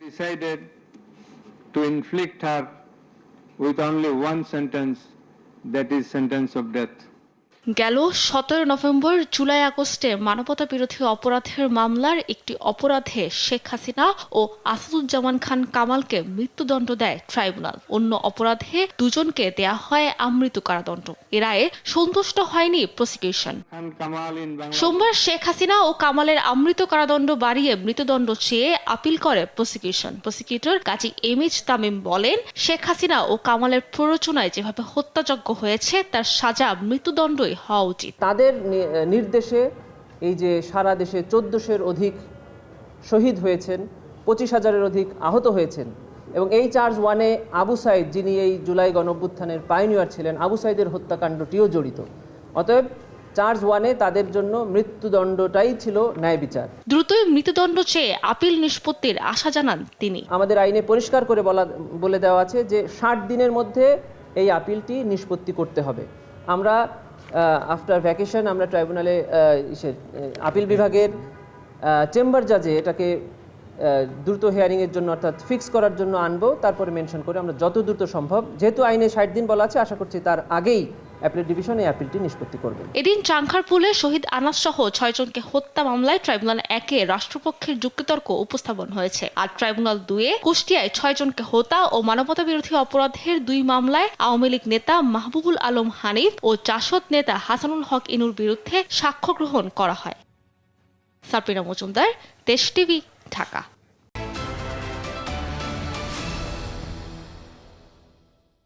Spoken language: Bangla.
Decided to inflict her with only one sentence, that is sentence of death. গেল 17 নভেম্বর জুলাই আগস্টে মানবতা বিরোধী অপরাধের মামলার একটি অপরাধে শেখ হাসিনা ও আসাদুজ্জামান খান কামালকে মৃত্যুদণ্ড দেয় ট্রাইব্যুনাল। অন্য অপরাধে দুজনকে দেয়া হয় আমৃত্যু কারাদণ্ড। এ রায়ে সন্তুষ্ট হয়নি প্রসিকিউশন। সোমবার শেখ হাসিনা ও কামালের আমৃত্যু কারাদণ্ড বাড়িয়ে মৃত্যুদণ্ড চেয়ে আপিল করে প্রসিকিউশন। প্রসিকিউটর কাজী এমএইচ তামিম বলেন, শেখ হাসিনা ও কামালের প্ররোচনায় যেভাবে হত্যাযজ্ঞ হয়েছে তার সাজা মৃত্যুদণ্ডই হওয়া উচিত। তাদের নির্দেশে এই যে সারা দেশে 1400-এর অধিক শহীদ হয়েছেন, 25,000-এর অধিক আহত হয়েছেন এবং এই চার্জ 1-এ আবু সাইদ, যিনি এই জুলাই গণঅভ্যুত্থানের পাইনিয়ার ছিলেন, আবু সাইদের হত্যাকাণ্ডটিও জড়িত। অতএব চার্জ 1-এ তাদের জন্য মৃত্যুদণ্ডটাই ছিল ন্যায় বিচার। দ্রুতই মৃত্যুদণ্ড চেয়ে আপিল নিষ্পত্তির আশা জানান তিনি। আমাদের আইনে পরিষ্কার করে বলে দেওয়া আছে যে 60 দিনের মধ্যে এই আপিলটি নিষ্পত্তি করতে হবে। আমরা আফটার ভ্যাকেশন আমরা ট্রাইব্যুনালে আপিল বিভাগের চেম্বার জাজে এটাকে দ্রুত হিয়ারিংয়ের জন্য অর্থাৎ ফিক্স করার জন্য আনবো। তারপরে মেনশন করে আমরা যত দ্রুত সম্ভব, যেহেতু আইনে 60 দিন বলা আছে, আশা করছি তার আগেই অ্যাপিল ডিভিশন এই আপিলটি নিষ্পত্তি করবে। এদিন চাংখারপুলে শহীদ আনাস সহ 6 জনকে হত্যা মামলায় ট্রাইব্যুনাল 1-এ রাষ্ট্রপক্ষের যুক্তিতর্ক উপস্থাপন হয়েছে। আর ট্রাইব্যুনাল 2-এ কুষ্টিয়ায় 6 জনকে হত্যা ও মানবতা বিরোধী অপরাধের 2 মামলায় আওয়ামী লীগ নেতা মাহবুবুল আলম হানিফ ও জাসদ নেতা হাসানুল হক ইনুর বিরুদ্ধে সাক্ষ্য গ্রহণ করা হয়। সাবরিনা মজুমদার, দেশ টিভি, ঢাকা।